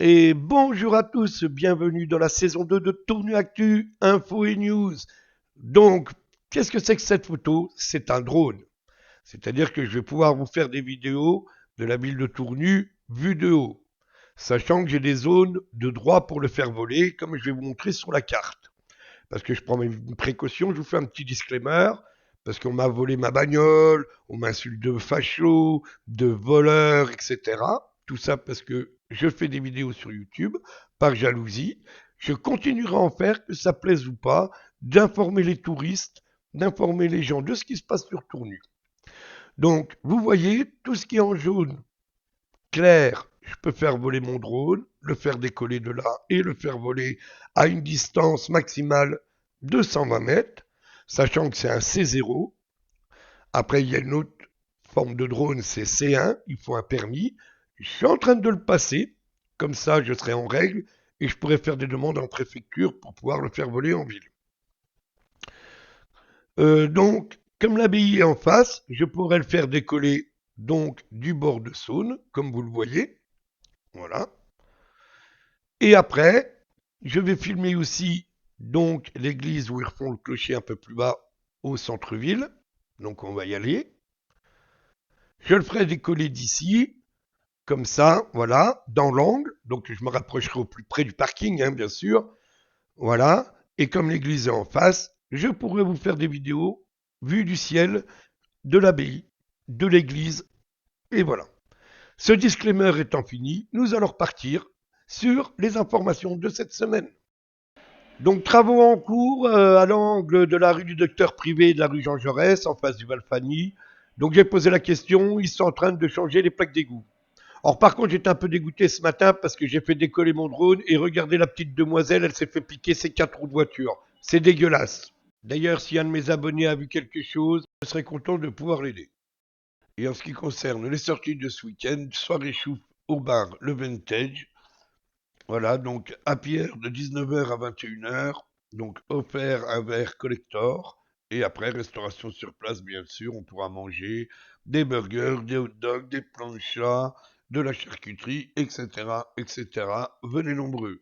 Et bonjour à tous, bienvenue dans la saison 2 de Tournu Actu, Info et News. Donc, qu'est-ce que c'est que cette photo? C'est un drone. C'est-à-dire que je vais pouvoir vous faire des vidéos de la ville de Tournu vue de haut. Sachant que j'ai des zones de droit pour le faire voler, comme je vais vous montrer sur la carte. Parce que je prends mes précautions, je vous fais un petit disclaimer. Parce qu'on m'a volé ma bagnole, on m'insulte de facho, de voleur, etc. Tout ça parce que je fais des vidéos sur YouTube, par jalousie. Je continuerai à en faire, que ça plaise ou pas, d'informer les touristes, d'informer les gens de ce qui se passe sur Tournu. Donc, vous voyez, tout ce qui est en jaune clair, je peux faire voler mon drone, le faire décoller de là et le faire voler à une distance maximale de 120 mètres, sachant que c'est un C0. Après, il y a une autre forme de drone, c'est C1, il faut un permis. Je suis en train de le passer, comme ça je serai en règle et je pourrai faire des demandes en préfecture pour pouvoir le faire voler en ville. Donc, comme l'abbaye est en face, je pourrais le faire décoller donc du bord de Saône, comme vous le voyez. Voilà. Et après, je vais filmer aussi donc l'église où ils refont le clocher un peu plus bas au centre-ville. Donc on va y aller. Je le ferai décoller d'ici, comme ça, voilà, dans l'angle. Donc je me rapprocherai au plus près du parking, hein, bien sûr. Voilà. Et comme l'église est en face, je pourrai vous faire des vidéos vues du ciel, de l'abbaye, de l'église. Et voilà. Ce disclaimer étant fini, nous allons repartir sur les informations de cette semaine. Donc travaux en cours à l'angle de la rue du Docteur Privé et de la rue Jean Jaurès, en face du Valfani. Donc j'ai posé la question, ils sont en train de changer les plaques d'égout. Or par contre j'étais un peu dégoûté ce matin parce que j'ai fait décoller mon drone et regardez la petite demoiselle, elle s'est fait piquer ses 4 roues de voiture. C'est dégueulasse. D'ailleurs si un de mes abonnés a vu quelque chose, je serais content de pouvoir l'aider. Et en ce qui concerne les sorties de ce week-end, soirée chouf au bar Le Vintage. Voilà, donc happy hour de 19h à 21h, donc offert un verre collector, et après restauration sur place bien sûr, on pourra manger des burgers, des hot dogs, des planchas, de la charcuterie, etc., etc. Venez nombreux.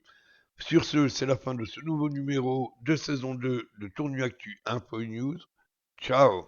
Sur ce, c'est la fin de ce nouveau numéro de saison 2 de Tournu Actu Info News. Ciao!